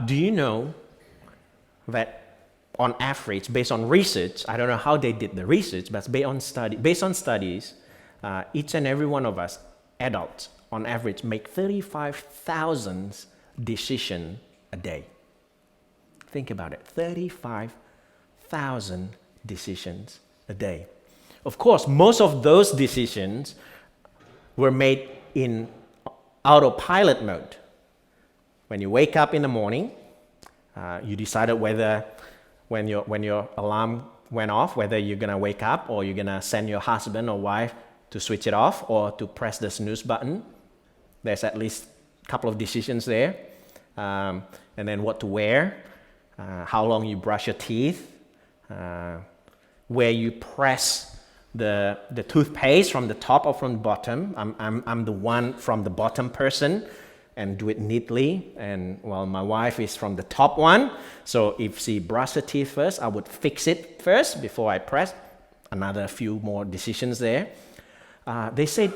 Do you know that on average, based on research, I don't know how they did the research, but based on studies, each and every one of us, adults, on average, make 35,000 decisions a day. Think about it, 35,000 decisions a day. Of course, most of those decisions were made in autopilot mode. When you wake up in the morning, you decided whether when your alarm went off, whether you're gonna wake up or you're gonna send your husband or wife to switch it off or to press the snooze button. There's at least a couple of decisions there. And then what to wear, how long you brush your teeth, where you press the toothpaste from the top or from the bottom. I'm the one from the bottom person and do it neatly. And well, my wife is from the top one. So if she brushes her teeth first, I would fix it first before I press. Another few more decisions there. They said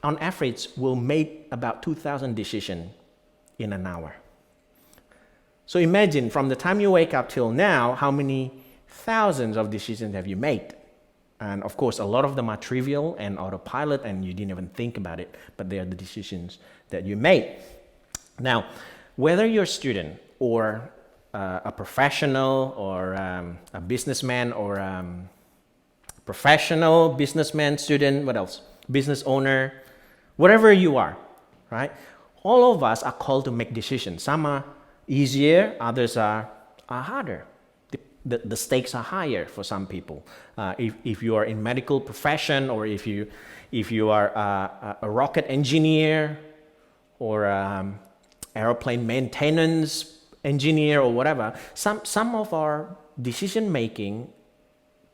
on average we'll make about 2,000 decisions in an hour. So imagine from the time you wake up till now, how many thousands of decisions have you made? And of course, a lot of them are trivial and autopilot and you didn't even think about it, but they are the decisions that you made. Now, whether you're a student or a professional or a businessman or professional, businessman, student, what else? Business owner, whatever you are, right? All of us are called to make decisions. Some are easier, others are harder. The stakes are higher for some people. If you are in medical profession or if you are a rocket engineer or airplane maintenance engineer or whatever, some of our decision making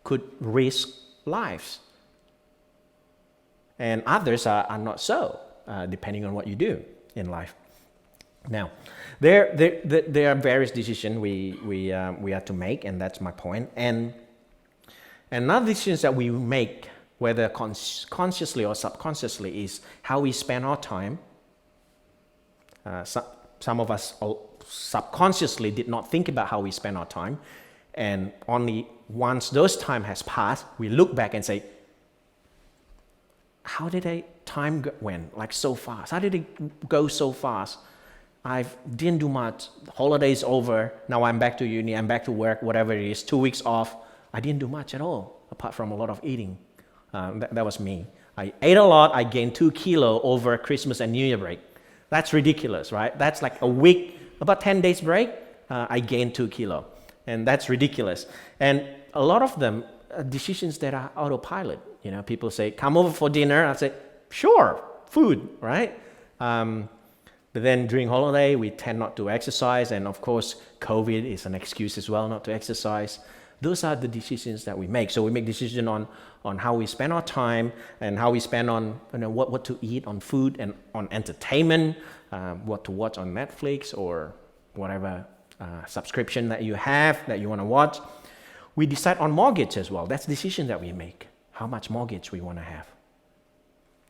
could risk lives. And others are not so, depending on what you do in life. Now, there are various decisions we have to make, and that's my point. And another decisions that we make, whether consciously or subconsciously, is how we spend our time. Some of us subconsciously did not think about how we spend our time, and only once those time has passed, we look back and say, how did time went like so fast? How did it go so fast? I didn't do much. Holiday's over. Now I'm back to uni. I'm back to work. Whatever it is. 2 weeks off. I didn't do much at all, apart from a lot of eating. That was me. I ate a lot. I gained 2 kilos over Christmas and New Year break. That's ridiculous, right? That's like a week, about 10 days break. I gained 2 kilos, and that's ridiculous. And a lot of them are decisions that are autopilot. You know, people say, "Come over for dinner." I say, "Sure, food," right? But then during holiday, we tend not to exercise. And of course, COVID is an excuse as well not to exercise. Those are the decisions that we make. So we make decisions on how we spend our time and how we spend on what to eat, on food and on entertainment, what to watch on Netflix or whatever subscription that you have that you want to watch. We decide on mortgage as well. That's a decision that we make. How much mortgage we want to have.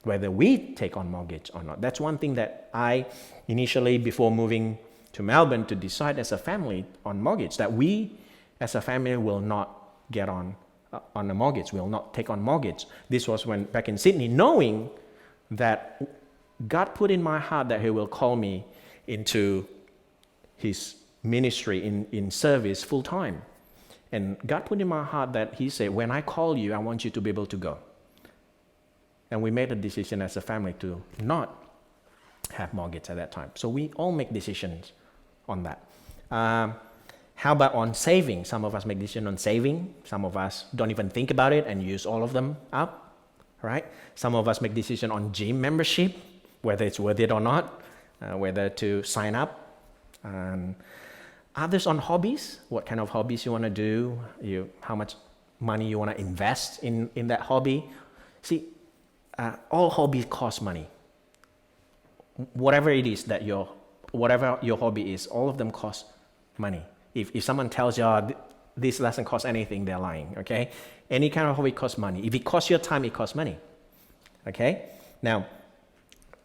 Whether we take on mortgage or not. That's one thing that I initially, before moving to Melbourne, to decide as a family on mortgage, that we as a family will not get on a mortgage, will not take on mortgage. This was when back in Sydney, knowing that God put in my heart that He will call me into His ministry in service full time. And God put in my heart that He said, when I call you, I want you to be able to go. And we made a decision as a family to not have mortgage at that time. So we all make decisions on that. How about on saving? Some of us make decisions on saving. Some of us don't even think about it and use all of them up, right? Some of us make decisions on gym membership, whether it's worth it or not, whether to sign up. Others on hobbies, what kind of hobbies you want to do, how much money you want to invest in that hobby. See, all hobbies cost money. Whatever it is that whatever your hobby is, all of them cost money. If someone tells you this doesn't cost anything, they're lying. Okay, any kind of hobby costs money. If it costs your time, it costs money. Okay. Now,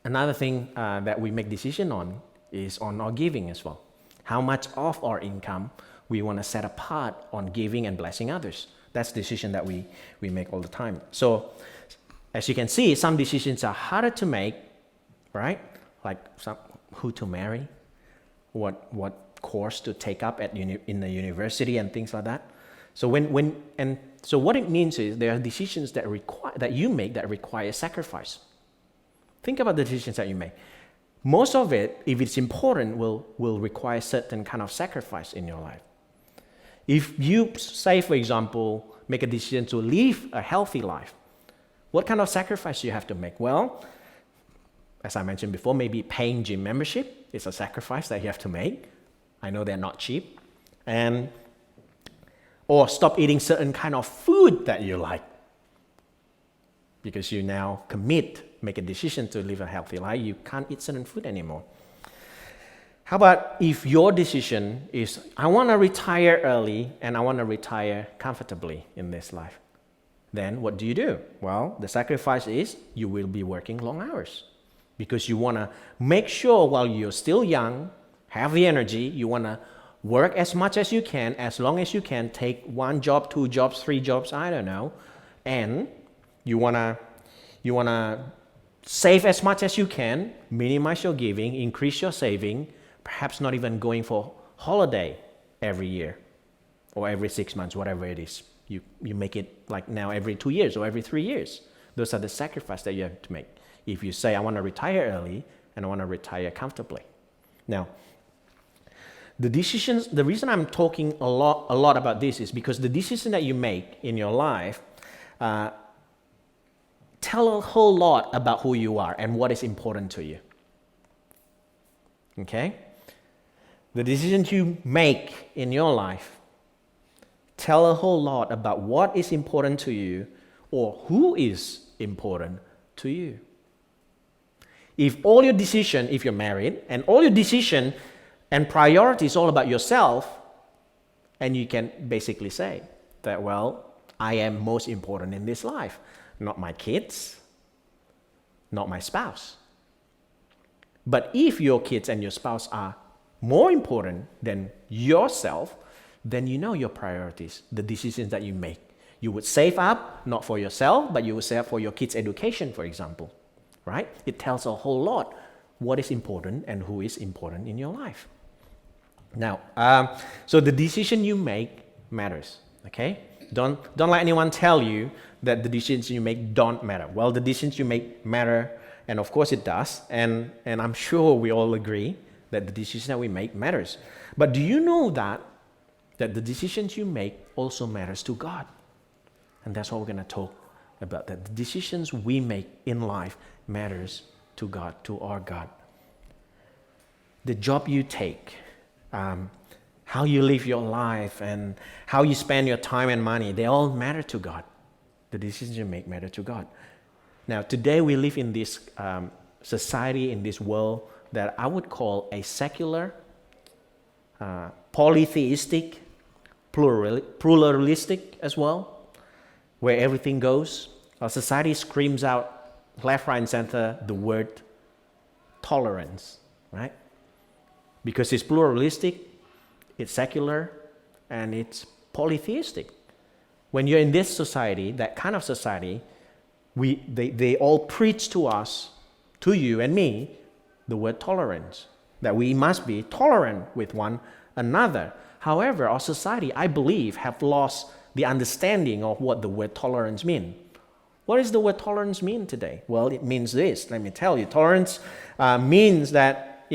another thing that we make decision on is on our giving as well. How much of our income we want to set apart on giving and blessing others. That's the decision that we make all the time. So as you can see, some decisions are harder to make, right? Like who to marry, what course to take up in the university and things like that. So so what it means is there are decisions that you make that require sacrifice. Think about the decisions that you make. Most of it, if it's important, will require certain kind of sacrifice in your life. If you say, for example, make a decision to live a healthy life, what kind of sacrifice do you have to make? Well, as I mentioned before, maybe paying gym membership is a sacrifice that you have to make. I know they're not cheap. Or stop eating certain kind of food that you like. Because you now make a decision to live a healthy life, you can't eat certain food anymore. How about if your decision is, I want to retire early and I want to retire comfortably in this life? Then what do? Well, the sacrifice is you will be working long hours because you want to make sure while you're still young, have the energy, you want to work as much as you can, as long as you can, take 1 job, 2 jobs, 3 jobs, I don't know, and you want to save as much as you can, minimize your giving, increase your saving, perhaps not even going for holiday every year or every 6 months, whatever it is. You make it like now every 2 years or every 3 years. Those are the sacrifices that you have to make. If you say, I want to retire early and I want to retire comfortably. Now, the reason I'm talking a lot about this is because the decision that you make in your life tell a whole lot about who you are and what is important to you. Okay? The decisions you make in your life tell a whole lot about what is important to you or who is important to you. If all your decision, if you're married, and all your decision and priority is all about yourself, and you can basically say that, well, I am most important in this life, not my kids, not my spouse. But if your kids and your spouse are more important than yourself, then you know your priorities, the decisions that you make. You would save up, not for yourself, but you would save up for your kids' education, for example, right? It tells a whole lot what is important and who is important in your life. Now, so the decision you make matters, okay? Don't let anyone tell you that the decisions you make don't matter. Well, the decisions you make matter, and of course it does, and I'm sure we all agree that the decision that we make matters. But do you know that the decisions you make also matters to God? And that's what we're going to talk about, that the decisions we make in life matters to God, to our God. The job you take, how you live your life, and how you spend your time and money, they all matter to God. The decisions you make matter to God. Now, today we live in this society, in this world that I would call a secular, polytheistic, pluralistic as well, where everything goes. Our society screams out left, right, and center the word tolerance, right? Because it's pluralistic, it's secular, and it's polytheistic. When you're in this society, that kind of society, they all preach to us, to you and me, the word tolerance, that we must be tolerant with one another. However, our society, I believe, have lost the understanding of what the word tolerance means. What does the word tolerance mean today? Well, it means this. Let me tell you. Tolerance means that,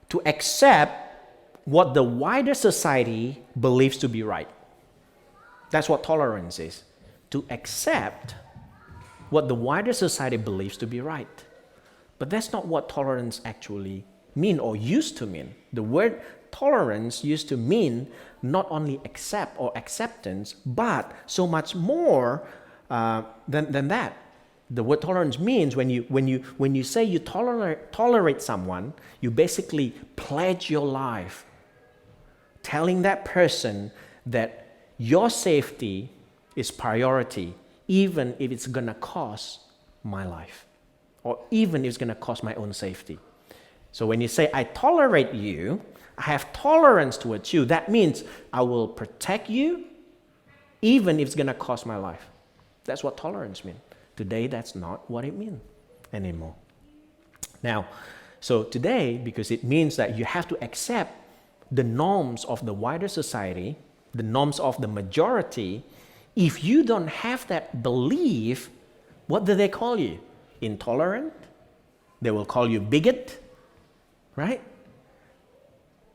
to accept what the wider society believes to be right. That's what tolerance is. To accept what the wider society believes to be right. But that's not what tolerance actually mean or used to mean. The word tolerance used to mean not only accept or acceptance, but so much more than that. The word tolerance means when you say you tolerate someone, you basically pledge your life, telling that person that your safety is priority, even if it's gonna cost my life, or even if it's gonna cost my own safety. So when you say, I tolerate you, I have tolerance towards you, that means I will protect you even if it's going to cost my life. That's what tolerance means. Today, that's not what it means anymore. Now, so today, because it means that you have to accept the norms of the wider society, the norms of the majority, if you don't have that belief, what do they call you? Intolerant? They will call you bigot, right?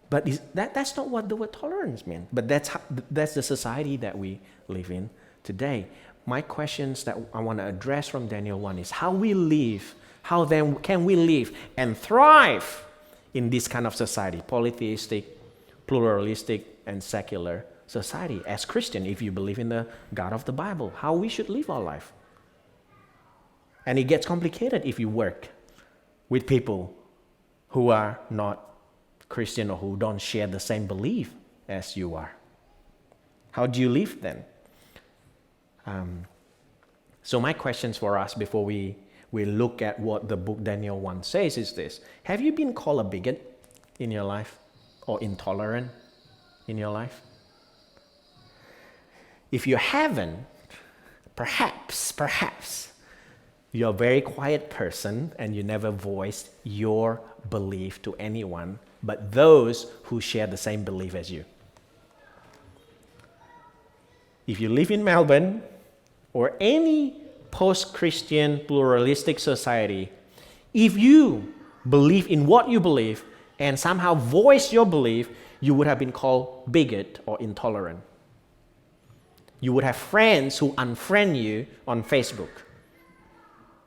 But that's not what the word tolerance means. But that's the society that we live in today. My questions that I want to address from Daniel 1 is how we live, how then can we live and thrive in this kind of society, polytheistic, pluralistic, and secular society as Christian, if you believe in the God of the Bible, how we should live our life. And it gets complicated if you work with people who are not Christian or who don't share the same belief as you are. How do you live then? So my questions for us before we look at what the book Daniel 1 says is this. Have you been called a bigot in your life or intolerant in your life? If you haven't, perhaps you're a very quiet person and you never voiced your belief to anyone but those who share the same belief as you. If you live in Melbourne or any post-Christian pluralistic society, if you believe in what you believe and somehow voice your belief, you would have been called bigot or intolerant. You would have friends who unfriend you on Facebook.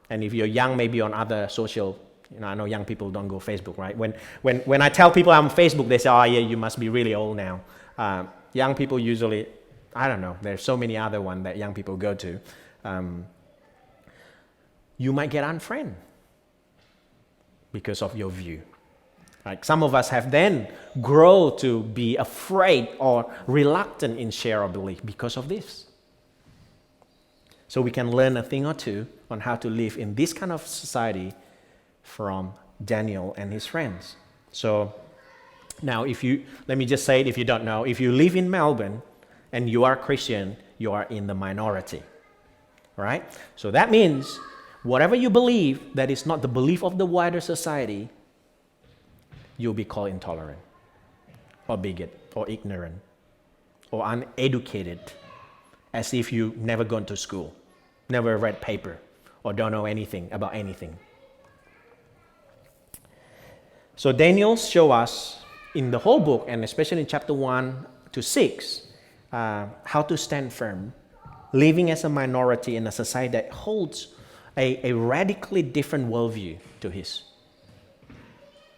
And if you're young, maybe on other social, I know young people don't go Facebook, right? When I tell people I'm on Facebook, they say, oh yeah, you must be really old now. Young people usually, I don't know, there's so many other ones that young people go to. You might get unfriended because of your view. Like some of us have then grown to be afraid or reluctant in share our belief because of this. So we can learn a thing or two on how to live in this kind of society from Daniel and his friends. So now let me just say it if you don't know, if you live in Melbourne and you are Christian, you are in the minority, right? So that means whatever you believe that is not the belief of the wider society, you'll be called intolerant or bigot or ignorant or uneducated, as if you never gone to school, never read paper, or don't know anything about anything. So Daniel shows us in the whole book, and especially in chapter 1 to 6, how to stand firm, living as a minority in a society that holds a radically different worldview to his.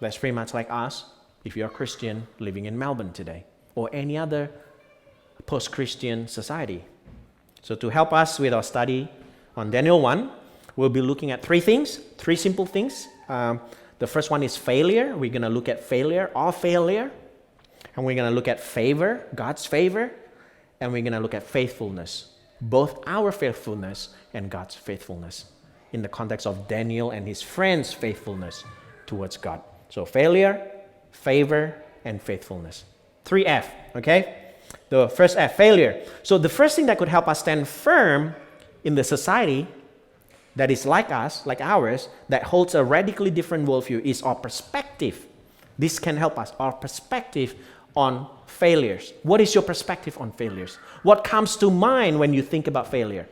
That's pretty much like us, if you're a Christian living in Melbourne today, or any other post-Christian society. So to help us with our study on Daniel 1, we'll be looking at three simple things. The first one is failure. We're going to look at failure, our failure. And we're going to look at favor, God's favor. And we're going to look at faithfulness, both our faithfulness and God's faithfulness, in the context of Daniel and his friends' faithfulness towards God. So failure, favor, and faithfulness. 3F, okay? The first F, failure. So the first thing that could help us stand firm in the society that is like us, like ours, that holds a radically different worldview is our perspective. This can help us, our perspective on failures. What is your perspective on failures? What comes to mind when you think about failure?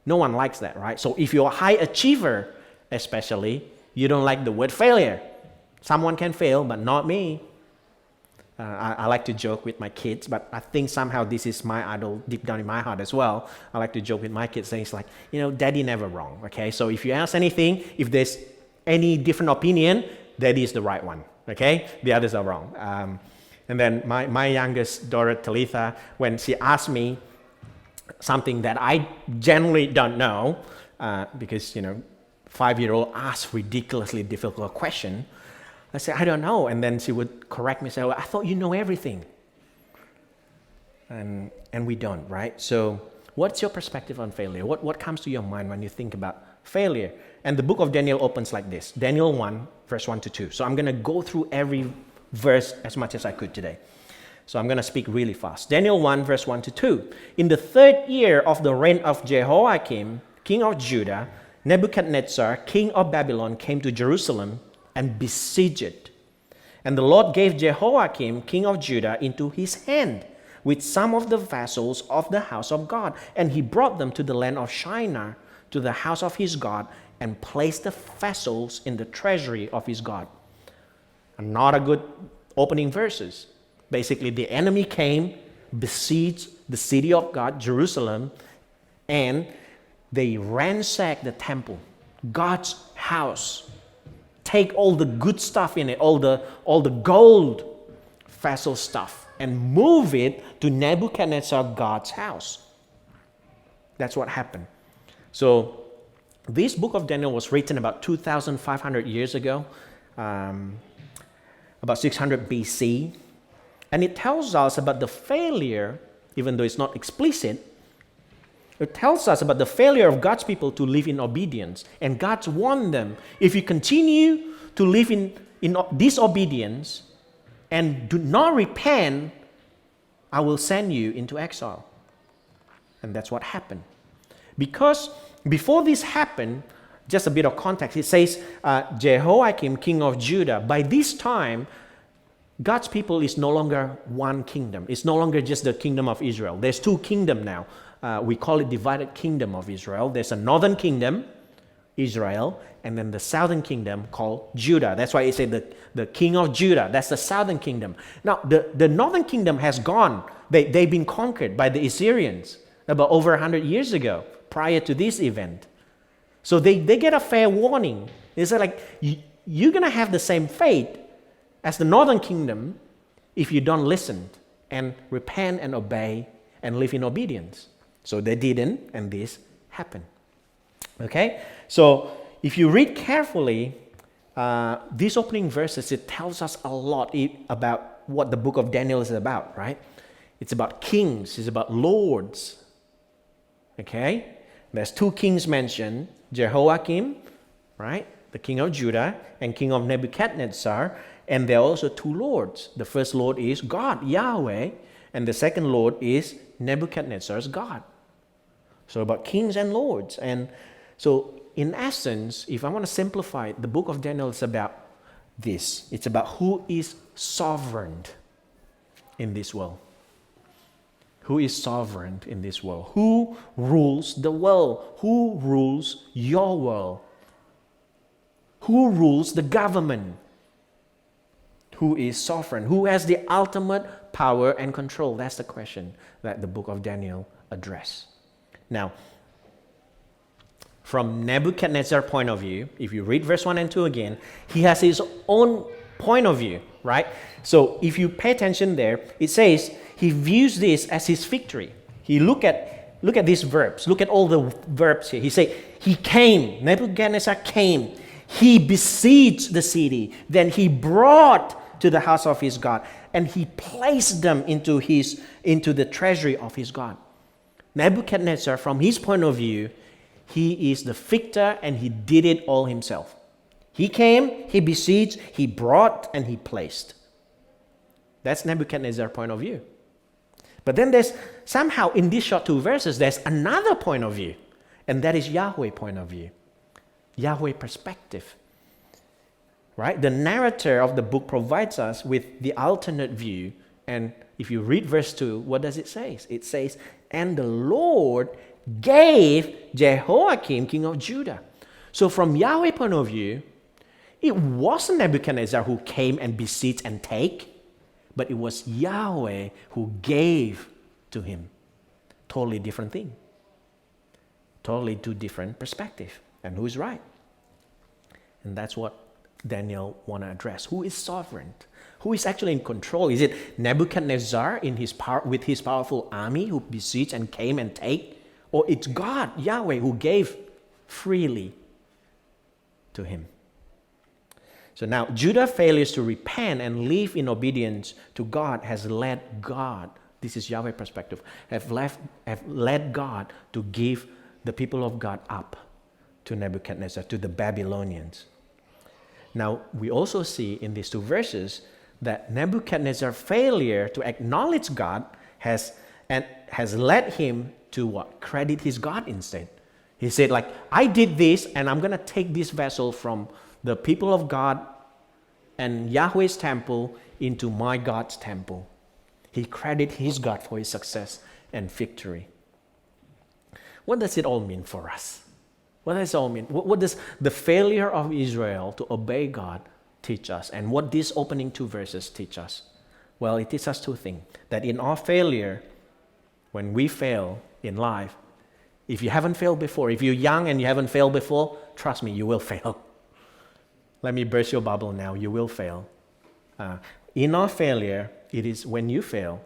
No one likes that, right? So if you're a high achiever, especially, you don't like the word failure. Someone can fail, but not me. I like to joke with my kids, but I think somehow this is my idol deep down in my heart as well. I like to joke with my kids, saying it's like, Daddy never wrong, okay? So if you ask anything, if there's any different opinion, Daddy is the right one, okay? The others are wrong. And then my youngest daughter, Talitha, when she asked me something that I generally don't know, because, 5-year-old asks ridiculously difficult question, I said, I don't know. And then she would correct me, say, I thought you know everything. And we don't, right? So What's your perspective on failure? What comes to your mind when you think about failure? And the book of Daniel opens like this. Daniel 1, verse 1 to 2. So I'm going to go through every verse as much as I could today. So I'm going to speak really fast. Daniel 1, verse 1 to 2. In the 3rd year of the reign of Jehoiakim, king of Judah, Nebuchadnezzar, king of Babylon, came to Jerusalem and besieged it. And the Lord gave Jehoiakim, king of Judah, into his hand with some of the vessels of the house of God. And he brought them to the land of Shinar, to the house of his God, and placed the vessels in the treasury of his God. And not a good opening verses. Basically, the enemy came, besieged the city of God, Jerusalem, and they ransacked the temple, God's house. Take all the good stuff in it, all the gold vessel stuff, and move it to Nebuchadnezzar, God's house. That's what happened. So this book of Daniel was written about 2,500 years ago, about 600 BC. And it tells us about the failure, even though it's not explicit, it tells us about the failure of God's people to live in obedience. And God's warned them, if you continue to live in disobedience and do not repent, I will send you into exile. And that's what happened. Because before this happened, just a bit of context, it says Jehoiakim, king of Judah. By this time, God's people is no longer one kingdom. It's no longer just the kingdom of Israel. There's 2 kingdoms now. We call it divided kingdom of Israel. There's a northern kingdom, Israel, and then the southern kingdom called Judah. That's why it said the king of Judah. That's the southern kingdom. Now, the northern kingdom has gone. They've been conquered by the Assyrians about over 100 years ago, prior to this event. So they get a fair warning. They say like, you're going to have the same fate as the northern kingdom if you don't listen and repent and obey and live in obedience. So they didn't, and this happened. Okay? So if you read carefully, these opening verses, it tells us a lot about what the book of Daniel is about, right? It's about kings, it's about lords. Okay? There's 2 kings mentioned, Jehoiakim, right? The king of Judah, and king of Nebuchadnezzar. And there are also 2 lords. The first lord is God, Yahweh, and the second lord is Nebuchadnezzar's God. So about kings and lords. And so in essence, if I want to simplify it, the book of Daniel is about this. It's about who is sovereign in this world. Who is sovereign in this world? Who rules the world? Who rules your world? Who rules the government? Who is sovereign? Who has the ultimate power and control? That's the question that the book of Daniel addresses. Now, from Nebuchadnezzar's point of view, if you read verse 1 and 2 again, he has his own point of view, right? So if you pay attention there, it says he views this as his victory. He look at these verbs. Look at all the verbs here. He say he came. Nebuchadnezzar came. He besieged the city. Then he brought to the house of his God, and he placed them into the treasury of his God. Nebuchadnezzar, from his point of view, he is the victor, and he did it all himself. He came, he besieged, he brought, and he placed. That's Nebuchadnezzar's point of view. But then there's somehow in these short 2 verses, there's another point of view, and that is Yahweh's point of view. Yahweh perspective. Right? The narrator of the book provides us with the alternate view. And if you read verse 2, what does it say? It says, and the Lord gave Jehoiakim, king of Judah. So from Yahweh's point of view, it wasn't Nebuchadnezzar who came and besieged and take, but it was Yahweh who gave to him. Totally different thing. Totally 2 different perspectives. And who's right? And that's what Daniel want to address. Who is sovereign? Who is actually in control? Is it Nebuchadnezzar in his with his powerful army who besieged and came and take? Or it's God, Yahweh, who gave freely to him? So now, Judah's failures to repent and live in obedience to God has led God, this is Yahweh's perspective, have led God to give the people of God up to Nebuchadnezzar, to the Babylonians. Now, we also see in these two verses that Nebuchadnezzar's failure to acknowledge God has led him to what? Credit his God instead. He said, like, I did this, and I'm going to take this vessel from the people of God and Yahweh's temple into my God's temple. He credited his God for his success and victory. What does it all mean for us? What does it all mean? What does the failure of Israel to obey God teach us? And what these opening two verses teach us? Well, it teaches us two things. That in our failure, when we fail in life, if you haven't failed before, if you're young and you haven't failed before, trust me, you will fail. Let me burst your bubble now. You will fail. In our failure, it is when you fail,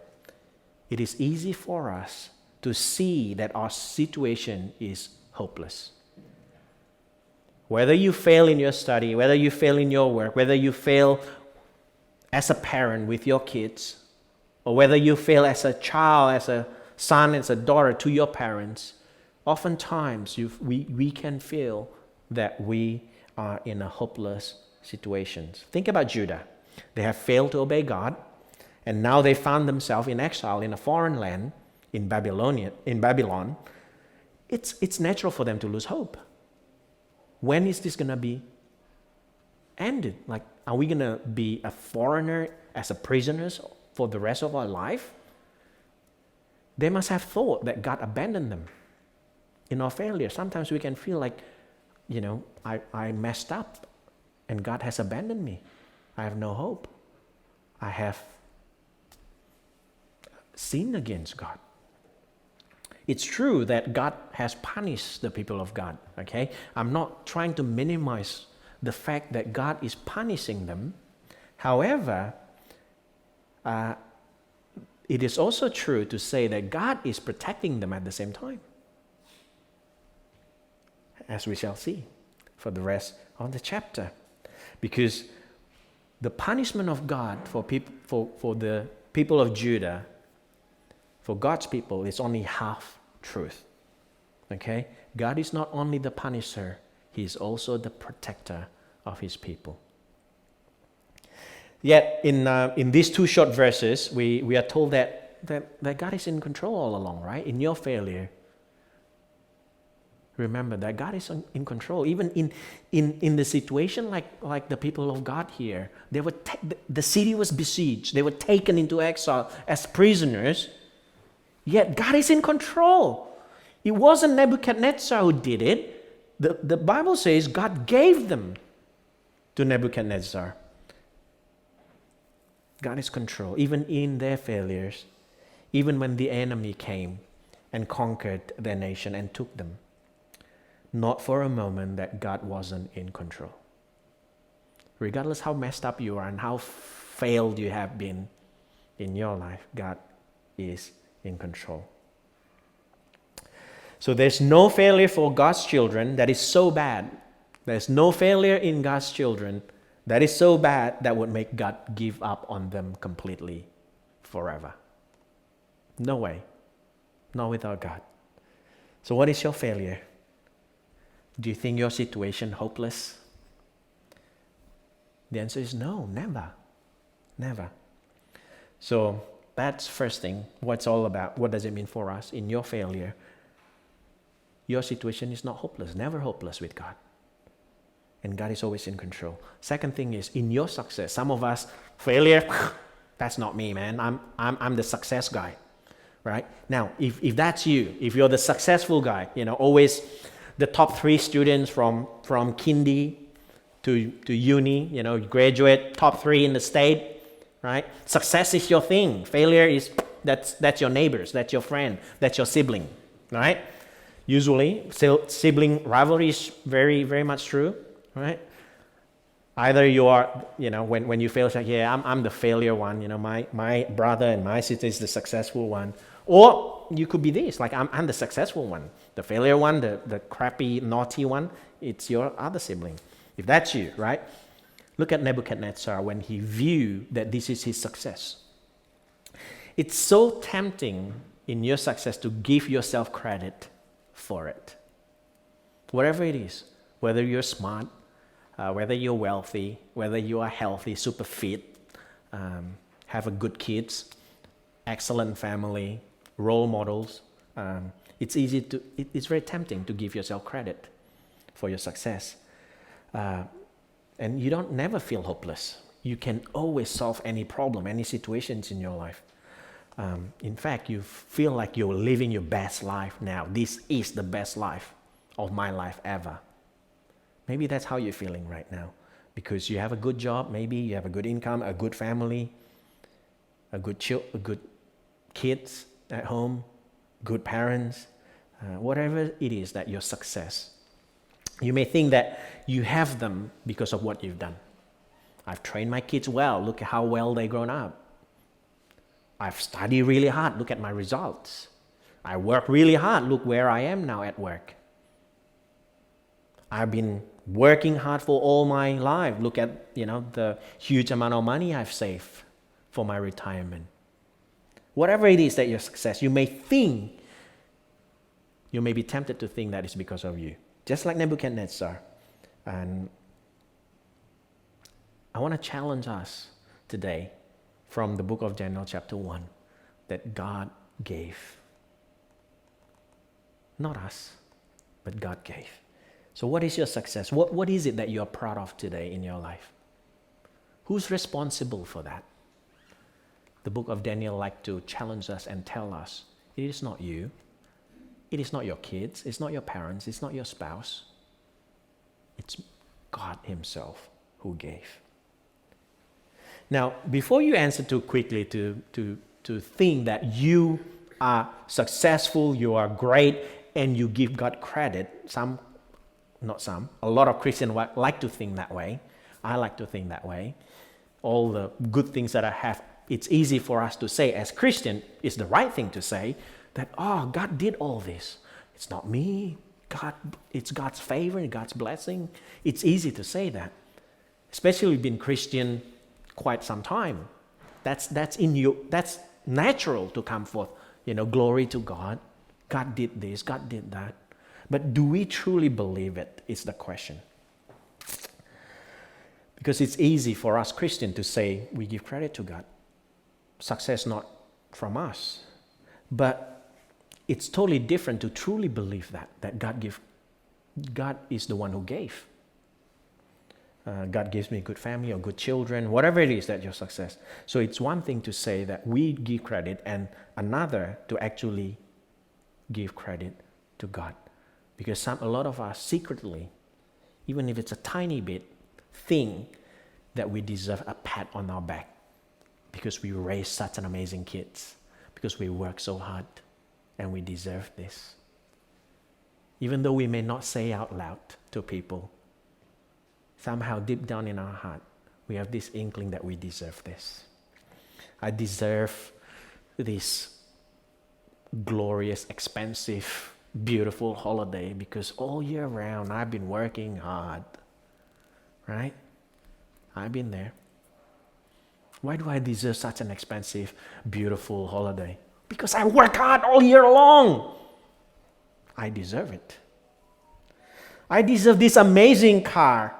it is easy for us to see that our situation is hopeless. Whether you fail in your study, whether you fail in your work, whether you fail as a parent with your kids, or whether you fail as a child, as a son, as a daughter to your parents, oftentimes we can feel that we are in a hopeless situation. Think about Judah. They have failed to obey God, and now they found themselves in exile in a foreign land, in Babylon. It's natural for them to lose hope. When is this going to be ended? Like, are we going to be a foreigner as a prisoners for the rest of our life? They must have thought that God abandoned them. In our failure, sometimes we can feel like, I messed up and God has abandoned me. I have no hope. I have sinned against God. It's true that God has punished the people of God, okay? I'm not trying to minimize the fact that God is punishing them. However, it is also true to say that God is protecting them at the same time, as we shall see for the rest of the chapter. Because the punishment of God for the people of Judah, for God's people, is only half truth. Okay? God is not only the punisher, He is also the protector of His people. Yet, in these two short verses, we are told that God is in control all along, right? In your failure, remember that God is in control. Even in the situation like the people of God here, the city was besieged. They were taken into exile as prisoners. Yet God is in control. It wasn't Nebuchadnezzar who did it. The Bible says God gave them to Nebuchadnezzar. God is in control, even in their failures, even when the enemy came and conquered their nation and took them. Not for a moment that God wasn't in control. Regardless how messed up you are and how failed you have been in your life, God is in control. So there's no failure for God's children that is so bad. There's no failure in God's children that is so bad that would make God give up on them completely forever. No way. Not without God. So what is your failure? Do you think your situation hopeless? The answer is no, never. Never. So that's first thing, what's all about. What does it mean for us? In your failure, your situation is not hopeless, never hopeless with God. And God is always in control. Second thing is, in your success, some of us, failure, that's not me, man. I'm the success guy, right? Now, if that's you, if you're the successful guy, always the top 3 students from kindy to uni, graduate, top 3 in the state, right? Success is your thing. Failure is, that's your neighbors, that's your friend, that's your sibling, right? Usually, sibling rivalry is very, very much true, right? Either you are, when you fail, it's like, yeah, I'm the failure one, my brother and my sister is the successful one. Or you could be this, like I'm the successful one. The failure one, the crappy, naughty one, it's your other sibling. If that's you, right? Look at Nebuchadnezzar when he viewed that this is his success. It's so tempting in your success to give yourself credit for it. Whatever it is, whether you're smart, whether you're wealthy, whether you are healthy, super fit, have a good kids, excellent family, role models, it's very tempting to give yourself credit for your success. And you don't never feel hopeless. You can always solve any problem, any situations in your life. In fact, you feel like you're living your best life now. This is the best life of my life ever. Maybe that's how you're feeling right now, because you have a good job, maybe you have a good income, a good family, a good kids at home, good parents, whatever it is that your success. You may think that you have them because of what you've done. I've trained my kids well. Look at how well they've grown up. I've studied really hard. Look at my results. I work really hard. Look where I am now at work. I've been working hard for all my life. Look at, the huge amount of money I've saved for my retirement. Whatever it is that your success, you may be tempted to think that it's because of you. Just like Nebuchadnezzar. And I want to challenge us today from the book of Daniel chapter 1 that God gave. Not us, but God gave. So what is your success? What is it that you're proud of today in your life? Who's responsible for that? The book of Daniel like to challenge us and tell us, it is not you. It is not your kids. It's not your parents. It's not your spouse. It's God Himself who gave. Now, before you answer too quickly to think that you are successful, you are great, and you give God credit, a lot of Christians like to think that way. I like to think that way. All the good things that I have, it's easy for us to say as Christian, it's the right thing to say, that, God did all this. It's not me. It's God's favor, God's blessing. It's easy to say that. Especially been Christian quite some time. That's natural to come forth. Glory to God. God did this, God did that. But do we truly believe it? Is the question. Because it's easy for us Christians to say we give credit to God. Success not from us. But it's totally different to truly believe that God is the one who gave. God gives me a good family or good children, whatever it is that your success. So it's one thing to say that we give credit, and another to actually give credit to God. Because a lot of us secretly, even if it's a tiny bit, think that we deserve a pat on our back because we raised such an amazing kids, because we work so hard, and we deserve this. Even though we may not say out loud to people, somehow deep down in our heart, we have this inkling that we deserve this. I deserve this glorious, expensive, beautiful holiday because all year round I've been working hard. Right? I've been there. Why do I deserve such an expensive, beautiful holiday? Because I work hard all year long. I deserve it. I deserve this amazing car.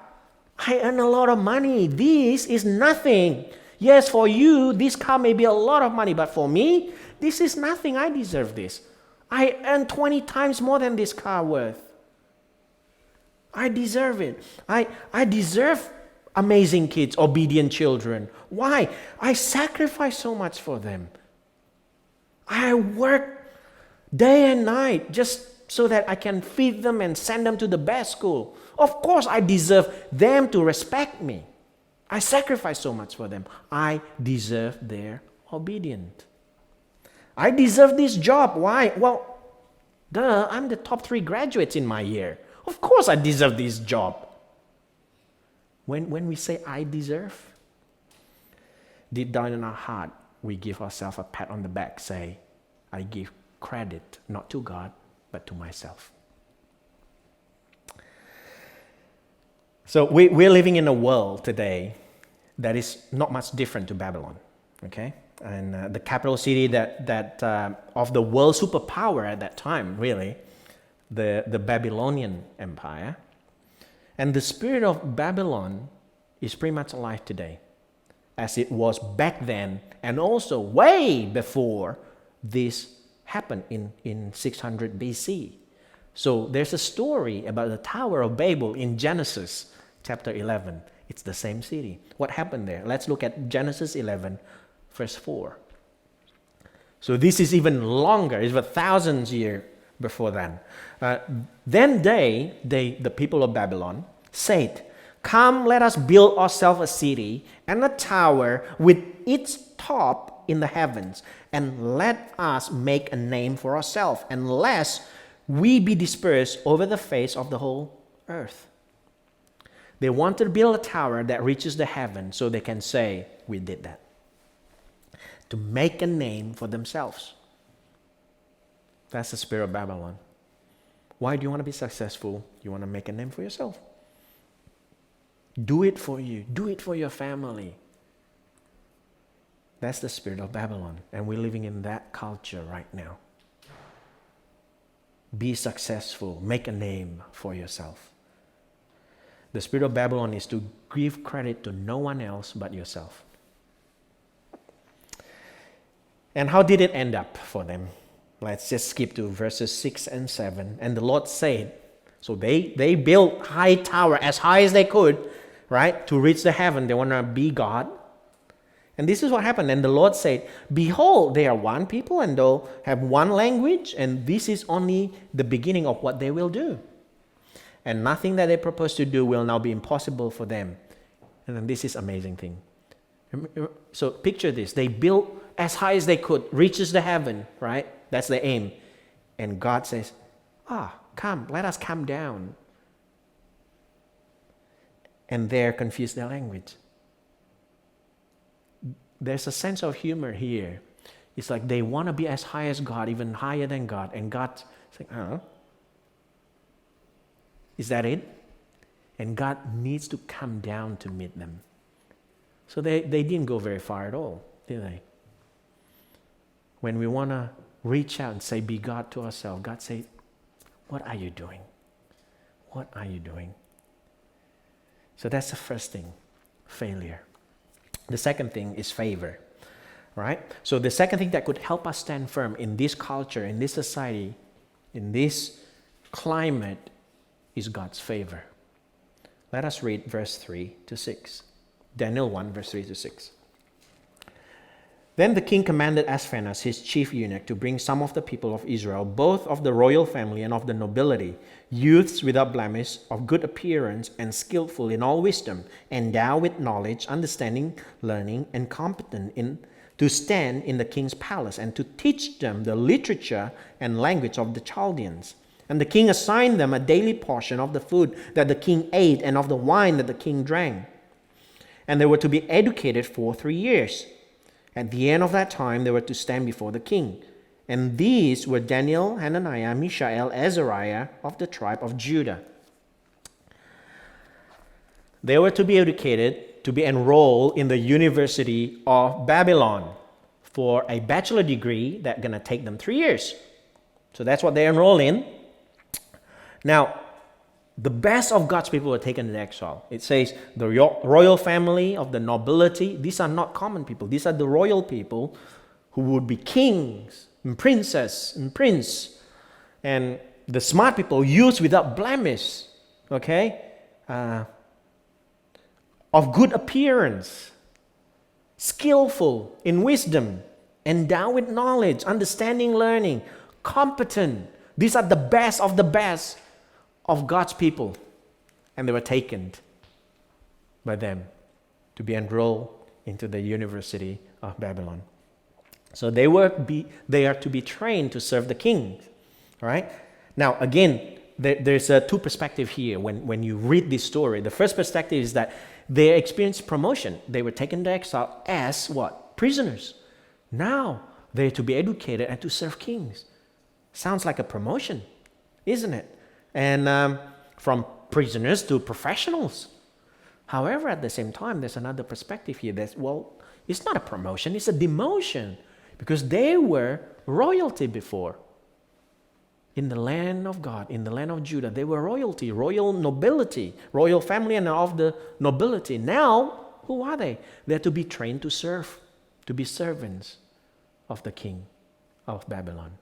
I earn a lot of money. This is nothing. Yes, for you, this car may be a lot of money, but for me, this is nothing. I deserve this. I earn 20 times more than this car worth. I deserve it. I deserve amazing kids, obedient children. Why? I sacrifice so much for them. I work day and night just so that I can feed them and send them to the best school. Of course, I deserve them to respect me. I sacrifice so much for them. I deserve their obedience. I deserve this job. Why? Well, I'm the top 3 graduates in my year. Of course I deserve this job. When we say I deserve, deep down in our heart, we give ourselves a pat on the back, say, I give credit not to God, but to myself. So we're living in a world today that is not much different to Babylon, okay? and the capital city that of the world superpower at that time, really, the Babylonian Empire. And the spirit of Babylon is pretty much alive today, as it was back then, and also way before this happened in 600 BC. So there's a story about the Tower of Babel in Genesis chapter 11. It's the same city. What happened there? Let's look at Genesis 11, verse 4. So this is even longer. It's 1,000 years before then. Then the people of Babylon, said, "Come, let us build ourselves a city and a tower with its top in the heavens, and let us make a name for ourselves, unless we be dispersed over the face of the whole earth." They wanted to build a tower that reaches the heaven so they can say, "We did that." To make a name for themselves. That's the spirit of Babylon. Why do you want to be successful? You want to make a name for yourself. Do it for you. Do it for your family. That's the spirit of Babylon. And we're living in that culture right now. Be successful. Make a name for yourself. The spirit of Babylon is to give credit to no one else but yourself. And how did it end up for them? Let's just skip to verses 6 and 7. And the Lord said, so they built high tower as high as they could, right? To reach the heaven. They want to be God. And this is what happened. And the Lord said, "Behold, they are one people and they'll have one language. And this is only the beginning of what they will do. And nothing that they propose to do will now be impossible for them." And then this is amazing thing. So picture this. They built as high as they could, reaches the heaven, right? That's the aim. And God says, come, let us come down. And they're confused their language. There's a sense of humor here. It's like they want to be as high as God, even higher than God. And God's like, is that it? And God needs to come down to meet them. So they didn't go very far at all, did they? When we want to reach out and say, be God to ourselves, God says, what are you doing? What are you doing? So that's the first thing, failure. The second thing is favor, right? So the second thing that could help us stand firm in this culture, in this society, in this climate is God's favor. Let us read verse 3 to 6. Daniel 1, verse 3 to 6. Then the king commanded Ashpenaz, his chief eunuch, to bring some of the people of Israel, both of the royal family and of the nobility, youths without blemish, of good appearance, and skillful in all wisdom, endowed with knowledge, understanding, learning, and competent to stand in the king's palace, and to teach them the literature and language of the Chaldeans. And the king assigned them a daily portion of the food that the king ate and of the wine that the king drank. And they were to be educated for 3 years. At the end of that time, they were to stand before the king. And these were Daniel, Hananiah, Mishael, Azariah of the tribe of Judah. They were to be educated, to be enrolled in the University of Babylon for a bachelor degree that's going to take them 3 years. So that's what they enroll in. Now, the best of God's people were taken into exile. It says the royal family of the nobility. These are not common people. These are the royal people who would be kings and princess and prince. And the smart people, youths without blemish, okay? Of good appearance, skillful in wisdom, endowed with knowledge, understanding, learning, competent. These are the best of God's people, and they were taken by them to be enrolled into the University of Babylon. So they are to be trained to serve the king. All right. Now again, there's two perspectives here. When you read this story, the first perspective is that they experienced promotion. They were taken to exile as what? Prisoners. Now they're to be educated and to serve kings. Sounds like a promotion, isn't it? And from prisoners to professionals. However, at the same time, there's another perspective here. It's not a promotion, it's a demotion, because they were royalty before. In the land of God, in the land of Judah, they were royalty, royal nobility, royal family and of the nobility. Now, who are they? They're to be trained to serve, to be servants of the king of Babylon.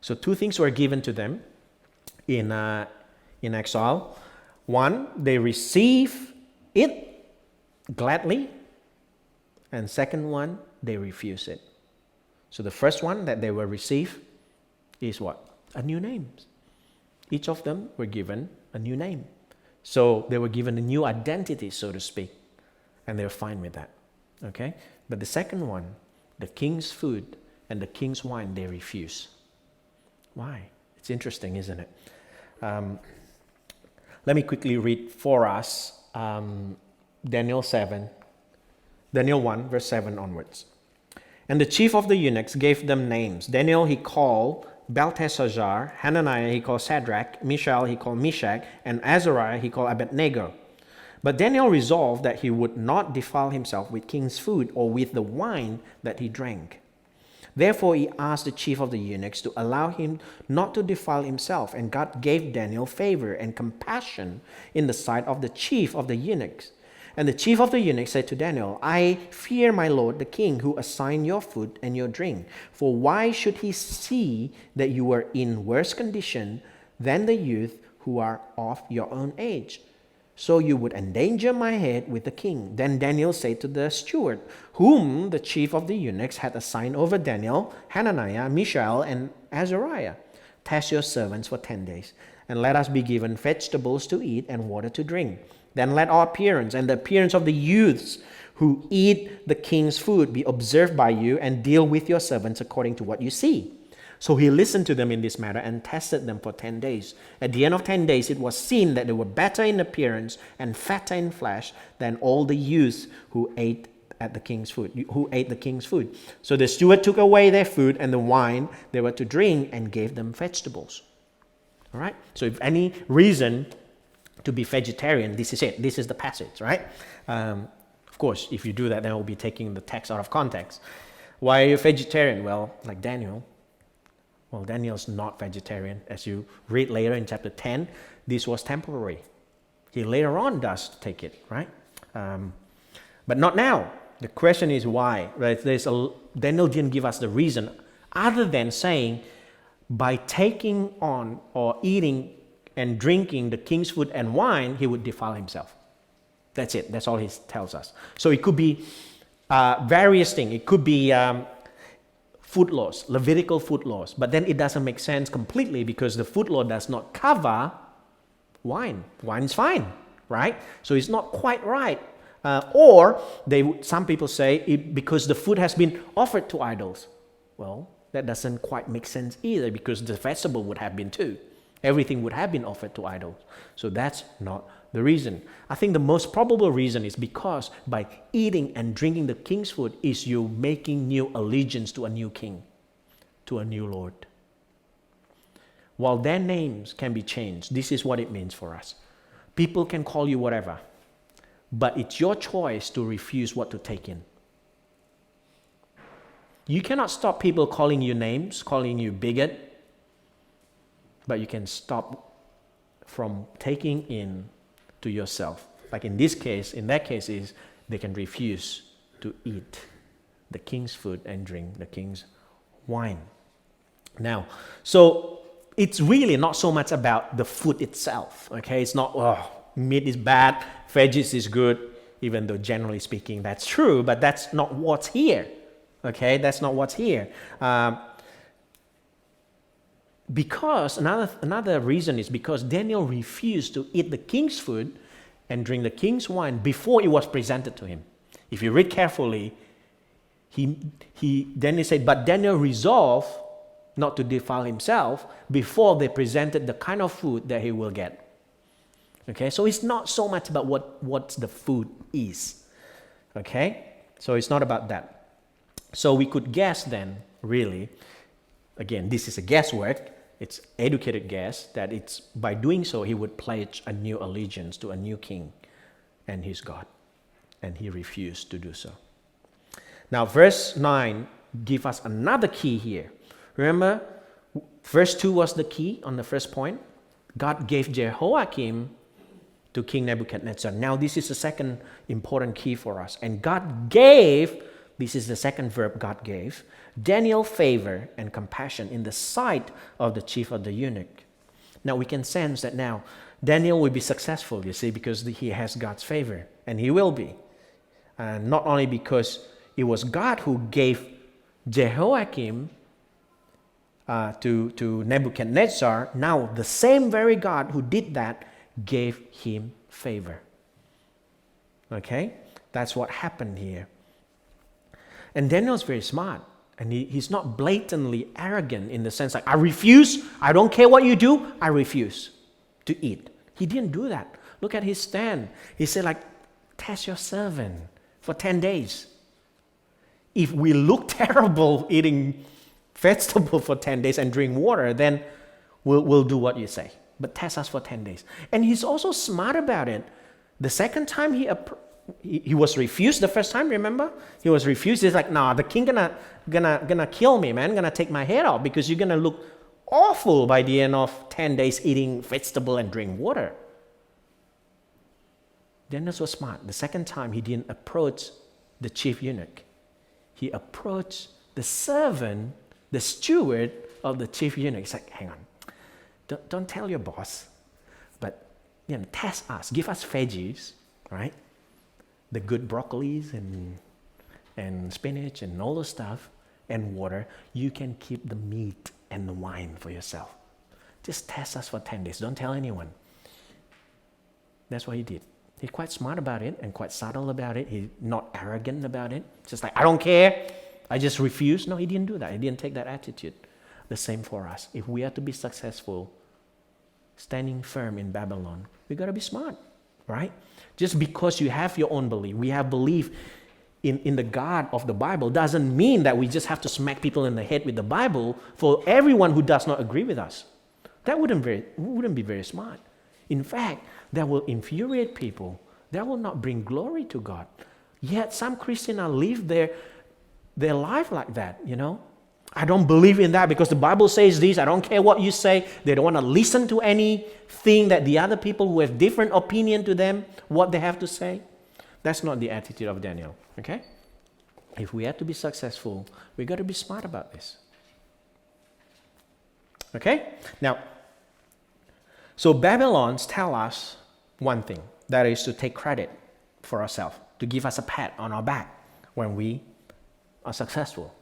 So 2 things were given to them in exile. One, they receive it gladly. And second one, they refuse it. So the first one that they will receive is what? A new name. Each of them were given a new name. So they were given a new identity, so to speak. And they were fine with that. Okay? But the second one, the king's food and the king's wine, they refuse. Why? It's interesting, isn't it? Let me quickly read for us Daniel 1, verse 7 onwards. And the chief of the eunuchs gave them names. Daniel he called Belteshazzar, Hananiah he called Shadrach, Mishael he called Meshach, and Azariah he called Abednego. But Daniel resolved that he would not defile himself with king's food or with the wine that he drank. Therefore he asked the chief of the eunuchs to allow him not to defile himself, and God gave Daniel favor and compassion in the sight of the chief of the eunuchs. And the chief of the eunuchs said to Daniel, I fear my lord the king, who assigned your food and your drink. For why should he see that you are in worse condition than the youth who are of your own age? So you would endanger my head with the king. Then Daniel said to the steward, whom the chief of the eunuchs had assigned over Daniel, Hananiah, Mishael, and Azariah, test your servants for 10 days, and let us be given vegetables to eat and water to drink. Then let our appearance and the appearance of the youths who eat the king's food be observed by you, and deal with your servants according to what you see. So he listened to them in this matter and tested them for 10 days. At the end of 10 days, it was seen that they were better in appearance and fatter in flesh than all the youths who ate the king's food. So the steward took away their food and the wine they were to drink and gave them vegetables. All right? So if any reason to be vegetarian, this is it. This is the passage, right? Of course, if you do that, then we'll be taking the text out of context. Why are you vegetarian? Well, like Daniel. Well, Daniel's not vegetarian. As you read later in chapter 10, this was temporary. He later on does take it, right? But not now. The question is why, right? Daniel didn't give us the reason other than saying by taking on or eating and drinking the king's food and wine, he would defile himself. That's it. That's all he tells us. So it could be various things. It could be food laws, Levitical food laws. But then it doesn't make sense completely because the food law does not cover wine. Wine is fine, right? So it's not quite right. Or some people say because the food has been offered to idols. Well, that doesn't quite make sense either because the vegetable would have been too. Everything would have been offered to idols. So that's not the reason. I think the most probable reason is because by eating and drinking the king's food is you making new allegiance to a new king, to a new Lord. While their names can be changed, this is what it means for us. People can call you whatever, but it's your choice to refuse what to take in. You cannot stop people calling you names, calling you bigot, but you can stop from taking in to yourself. Like in that case is they can refuse to eat the king's food and drink the king's wine. Now, so it's really not so much about the food itself, okay? It's not, meat is bad, veggies is good, even though generally speaking that's true, but that's not what's here, okay? That's not what's here. Because another reason is because Daniel refused to eat the king's food and drink the king's wine before it was presented to him. If you read carefully, Daniel said, but Daniel resolved not to defile himself before they presented the kind of food that he will get. Okay, so it's not so much about what the food is. Okay, so it's not about that. So we could guess then, really, again, this is a guesswork. It's educated guess that it's by doing so he would pledge a new allegiance to a new king and his God. and he refused to do so. Now, verse 9 gives us another key here. Remember, verse 2 was the key on the first point. God gave Jehoiakim to King Nebuchadnezzar. Now, this is the second important key for us. And God gave, this is the second verb God gave, Daniel favor and compassion in the sight of the chief of the eunuch. Now, we can sense that now Daniel will be successful, you see, because he has God's favor, and he will be. Not only because it was God who gave Jehoiakim to Nebuchadnezzar, now the same very God who did that gave him favor. Okay? That's what happened here. And Daniel's very smart. And he's not blatantly arrogant in the sense like, I refuse, I don't care what you do, I refuse to eat. He didn't do that. Look at his stand. He said like, test your servant for 10 days. If we look terrible eating vegetable for 10 days and drink water, then we'll do what you say. But test us for 10 days. And he's also smart about it. The second time he was refused the first time, remember? He was refused. He's like, nah, the king gonna kill me, man. Gonna take my head off because you're gonna look awful by the end of 10 days eating vegetable and drink water. Daniel was smart. The second time he didn't approach the chief eunuch. He approached the servant, the steward of the chief eunuch. He's like, hang on, don't tell your boss, but test us, give us veggies, right? The good broccolis and spinach and all the stuff and water. You can keep the meat and the wine for yourself. Just test us for 10 days. Don't tell anyone. That's what he did. He's quite smart about it and quite subtle about it. He's not arrogant about it. Just like, I don't care. I just refuse. No, he didn't do that. He didn't take that attitude. The same for us. If we are to be successful, standing firm in Babylon, we got to be smart, right? Just because you have your own belief, we have belief in the God of the Bible, doesn't mean that we just have to smack people in the head with the Bible for everyone who does not agree with us. That wouldn't be very smart. In fact, that will infuriate people. That will not bring glory to God. Yet some Christians are live their life like that, I don't believe in that because the Bible says this. I don't care what you say. They don't want to listen to anything that the other people who have different opinion to them, what they have to say. That's not the attitude of Daniel, okay? If we have to be successful, we got to be smart about this. Okay? Now, so Babylons tell us one thing, that is to take credit for ourselves, to give us a pat on our back when we are successful.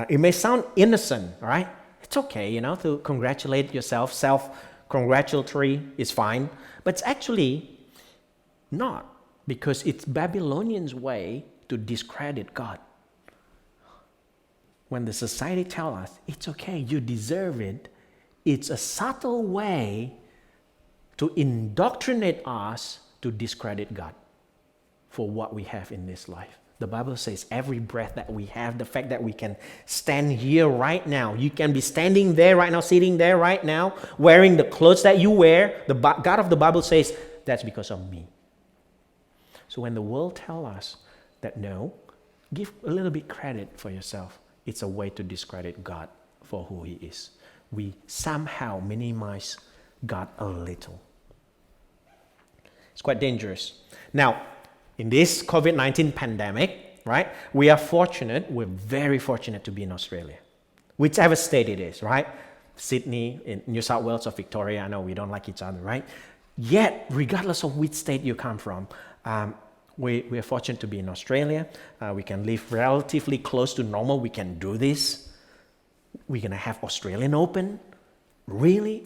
It may sound innocent, right? It's okay, to congratulate yourself. Self-congratulatory is fine. But it's actually not, because it's Babylonians' way to discredit God. When the society tells us, it's okay, you deserve it, it's a subtle way to indoctrinate us to discredit God for what we have in this life. The Bible says every breath that we have, the fact that we can stand here right now, you can be standing there right now, sitting there right now, wearing the clothes that you wear, the God of the Bible says, that's because of me. So when the world tells us that no, give a little bit credit for yourself, it's a way to discredit God for who He is. We somehow minimize God a little. It's quite dangerous. Now, in this COVID-19 pandemic, right, we're very fortunate to be in Australia. Whichever state it is, right? Sydney, in New South Wales or Victoria, I know we don't like each other, right? Yet, regardless of which state you come from, we are fortunate to be in Australia. We can live relatively close to normal. We can do this. We're going to have Australian Open. Really?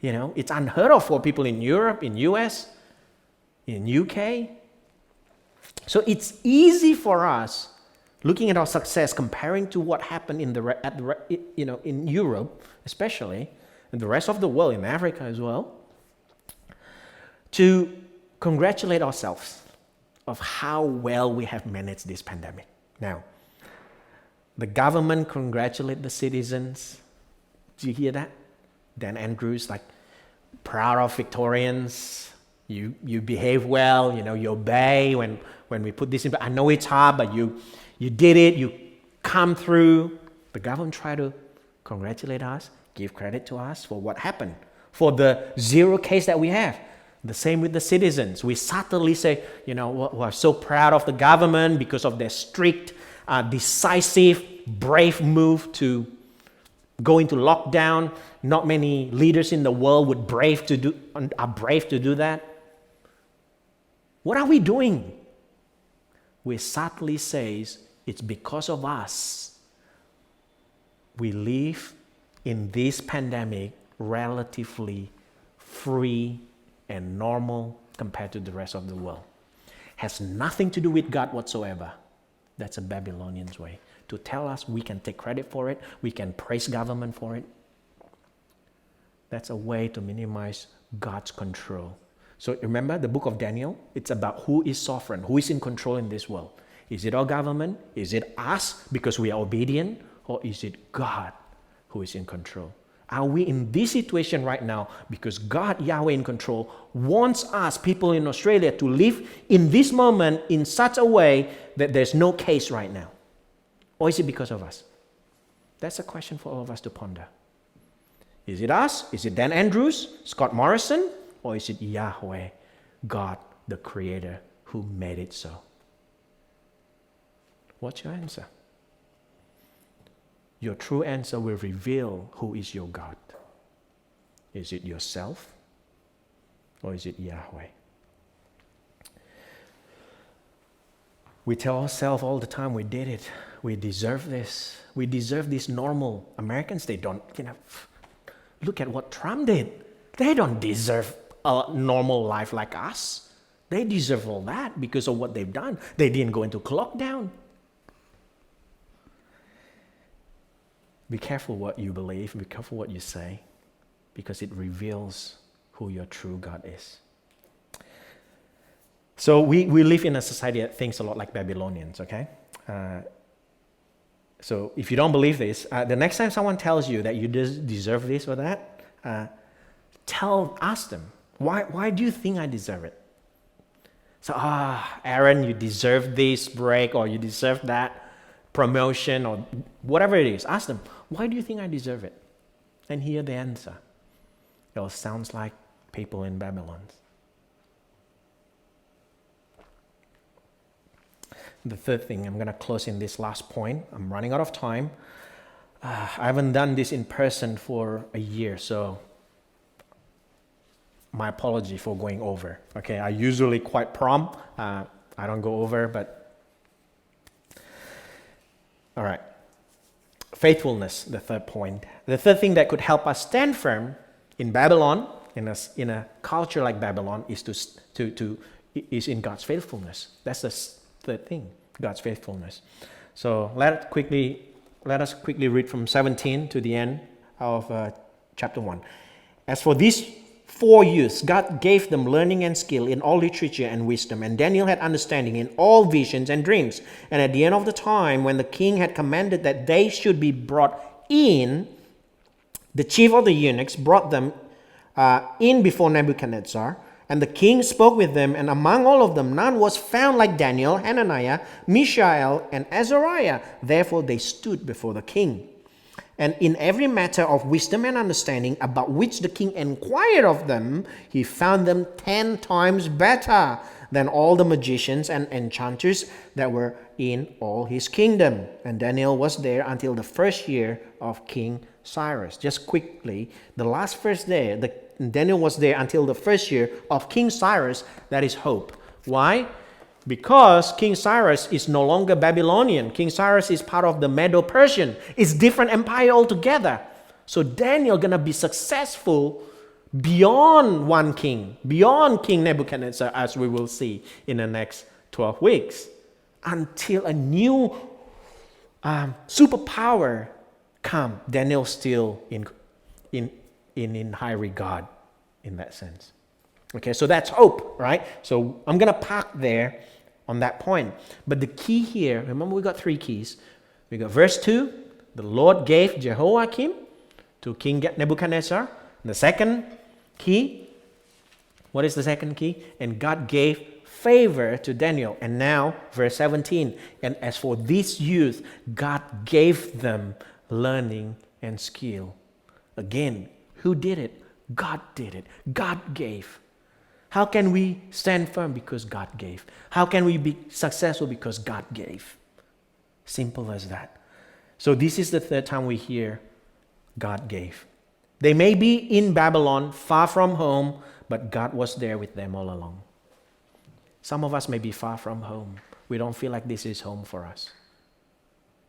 It's unheard of for people in Europe, in US, in UK. So it's easy for us, looking at our success, comparing to what happened in Europe, especially, and the rest of the world, in Africa as well, to congratulate ourselves of how well we have managed this pandemic. Now, the government congratulate the citizens. Do you hear that? Dan Andrews, proud of Victorians, You behave well, you obey when we put this in. I know it's hard, but you did it, you come through. The government try to congratulate us, give credit to us for what happened, for the 0 case that we have. The same with the citizens. We subtly say, we're so proud of the government because of their strict, decisive, brave move to go into lockdown. Not many leaders in the world are brave to do that. What are we doing? We subtly say it's because of us. We live in this pandemic relatively free and normal compared to the rest of the world. Has nothing to do with God whatsoever. That's a Babylonian's way to tell us we can take credit for it, we can praise government for it. That's a way to minimize God's control. So remember the book of Daniel, it's about who is sovereign, who is in control in this world. Is it our government? Is it us because we are obedient? Or is it God who is in control? Are we in this situation right now because God, Yahweh in control, wants us, people in Australia, to live in this moment in such a way that there's no case right now? Or is it because of us? That's a question for all of us to ponder. Is it us? Is it Dan Andrews, Scott Morrison? Or is it Yahweh, God, the Creator, who made it so? What's your answer? Your true answer will reveal who is your God. Is it yourself? Or is it Yahweh? We tell ourselves all the time, we did it. We deserve this. We deserve this normal. Americans, they don't, look at what Trump did. They don't deserve a normal life like us. They deserve all that because of what they've done. They didn't go into lockdown. Be careful what you believe. Be careful what you say, because it reveals who your true God is. So we live in a society that thinks a lot like Babylonians, okay? So if you don't believe this, the next time someone tells you that you deserve this or that, ask them, why do you think I deserve it? So, Aaron, you deserve this break, or you deserve that promotion, or whatever it is. Ask them, why do you think I deserve it? And hear the answer. It all sounds like people in Babylon. The third thing, I'm going to close in this last point. I'm running out of time. I haven't done this in person for a year, so my apology for going over. Okay, I usually quite prompt. I don't go over, but all right. Faithfulness, the third point. The third thing that could help us stand firm in Babylon, in a culture like Babylon, is in God's faithfulness. That's the third thing, God's faithfulness. So let us quickly read from 17 to the end of chapter 1. As for these 4 youths, God gave them learning and skill in all literature and wisdom, and Daniel had understanding in all visions and dreams. And at the end of the time, when the king had commanded that they should be brought in, the chief of the eunuchs brought them in before Nebuchadnezzar. And the king spoke with them, and among all of them none was found like Daniel, Hananiah, Mishael, and Azariah. Therefore they stood before the king. And in every matter of wisdom and understanding about which the king inquired of them, he found them 10 times better than all the magicians and enchanters that were in all his kingdom. And Daniel was there until the first year of King Cyrus. Just quickly, the last verse there, Daniel was there until the first year of King Cyrus. That is hope. Why? Because King Cyrus is no longer Babylonian. King Cyrus is part of the Medo-Persian. It's different empire altogether. So Daniel gonna be successful beyond one king, beyond King Nebuchadnezzar, as we will see in the next 12 weeks, until a new superpower come. Daniel still in high regard in that sense. Okay, so that's hope, right? So I'm going to park there on that point. But the key here, remember we got 3 keys. We got verse 2, the Lord gave Jehoiakim to King Nebuchadnezzar. And the second key, What is the second key? And God gave favor to Daniel. And now, verse 17, and as for this youth, God gave them learning and skill. Again, who did it? God did it. God gave. How can we stand firm? Because God gave. How can we be successful? Because God gave. Simple as that. So this is the third time we hear God gave. They may be in Babylon, far from home, but God was there with them all along. Some of us may be far from home. We don't feel like this is home for us.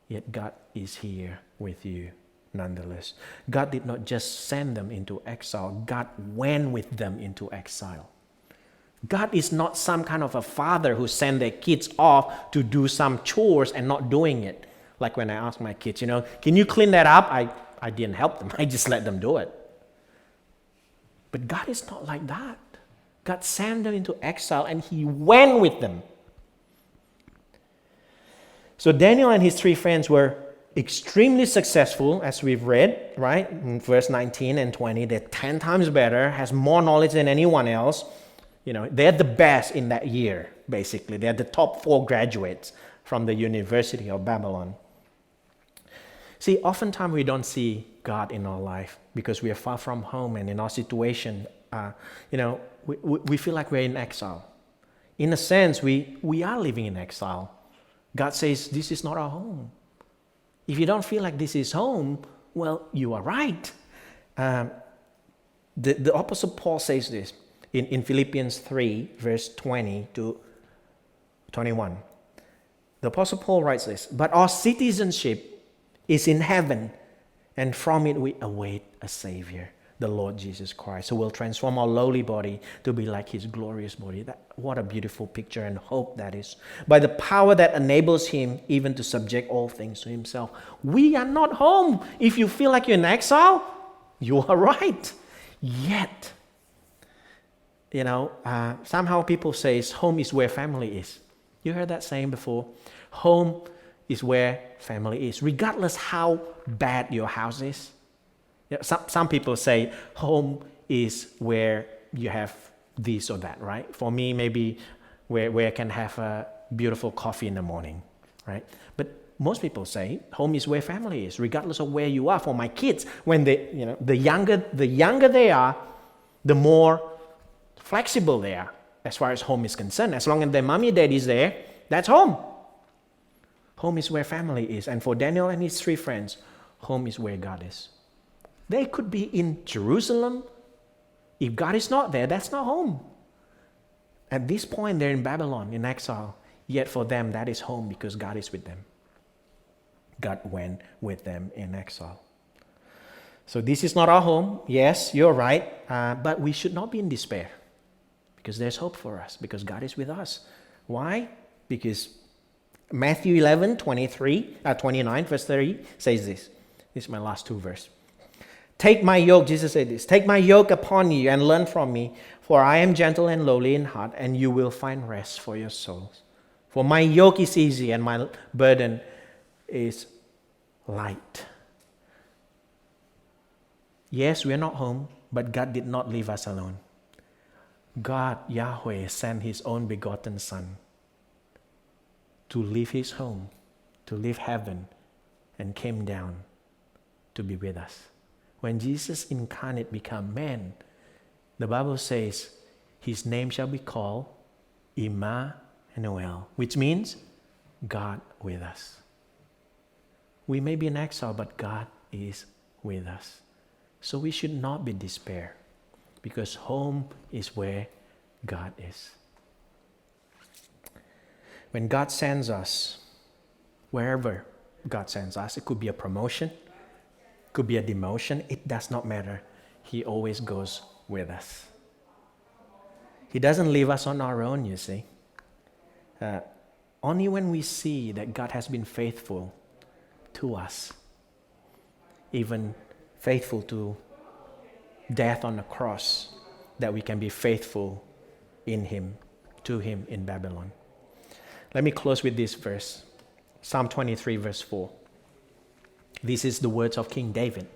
Yet God is here with you nonetheless. God did not just send them into exile. God went with them into exile. God is not some kind of a father who sent their kids off to do some chores and not doing it. Like when I ask my kids, can you clean that up? I didn't help them. I just let them do it. But God is not like that. God sent them into exile and He went with them. So Daniel and his 3 friends were extremely successful, as we've read, right? In verse 19 and 20, they're 10 times better, has more knowledge than anyone else. They're the best in that year, basically. They're the top 4 graduates from the University of Babylon. See, oftentimes we don't see God in our life because we are far from home, and in our situation, we feel like we're in exile. In a sense, we are living in exile. God says, this is not our home. If you don't feel like this is home, well, you are right. The Apostle Paul says this in Philippians 3, verse 20 to 21. The Apostle Paul writes this, but our citizenship is in heaven, and from it we await a Savior, the Lord Jesus Christ, who will transform our lowly body to be like His glorious body. What a beautiful picture and hope that is. By the power that enables Him even to subject all things to Himself. We are not home. If you feel like you're in exile, you are right. Yet, somehow people say home is where family is. You heard that saying before? Home is where family is, regardless how bad your house is. Some people say home is where you have this or that, right? For me, maybe where I can have a beautiful coffee in the morning, right? But most people say home is where family is, regardless of where you are. For my kids, when the younger they are, the more flexible they are as far as home is concerned. As long as their mommy and daddy is there, that's home. Home is where family is. And for Daniel and his 3 friends, home is where God is. They could be in Jerusalem. If God is not there, that's not home. At this point, they're in Babylon, in exile. Yet for them, that is home because God is with them. God went with them in exile. So this is not our home. Yes, you're right. But we should not be in despair because there's hope for us because God is with us. Why? Because Matthew 11, 29, verse 30 says this. This is my last 2 verses. Take my yoke, Jesus said this, take my yoke upon you and learn from me, for I am gentle and lowly in heart, and you will find rest for your souls. For my yoke is easy and my burden is light. Yes, we're not home, but God did not leave us alone. God, Yahweh, sent His own begotten Son to leave His home, to leave heaven, and came down to be with us. When Jesus incarnate became man, the Bible says His name shall be called Emmanuel, which means God with us. We may be in exile, but God is with us. So we should not be despair because home is where God is. When God sends us, wherever God sends us, it could be a promotion, could be a demotion, it does not matter. He always goes with us. He doesn't leave us on our own, you see. Only when we see that God has been faithful to us, even faithful to death on the cross, that we can be faithful in Him, to Him in Babylon. Let me close with this verse, Psalm 23, verse 4. This is the words of King David.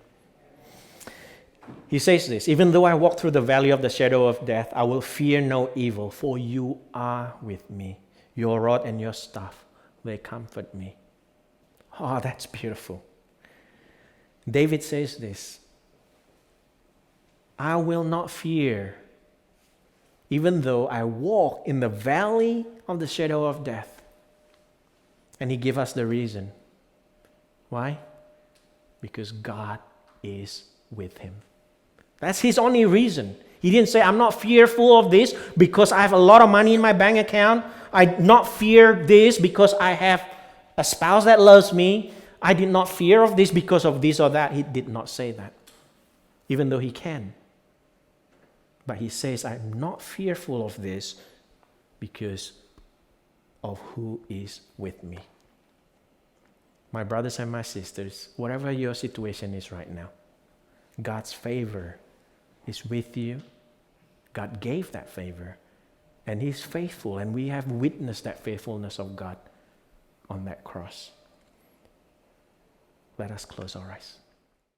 He says this, even though I walk through the valley of the shadow of death, I will fear no evil, for you are with me. Your rod and your staff, they comfort me. Oh, that's beautiful. David says this, I will not fear, even though I walk in the valley of the shadow of death. And he gives us the reason. Why? Because God is with him. That's his only reason. He didn't say, I'm not fearful of this because I have a lot of money in my bank account. I not fear this because I have a spouse that loves me. I did not fear of this because of this or that. He did not say that, even though he can. But he says, I'm not fearful of this because of who is with me. My brothers and my sisters, whatever your situation is right now, God's favor is with you. God gave that favor, and he's faithful, and we have witnessed that faithfulness of God on that cross. Let us close our eyes.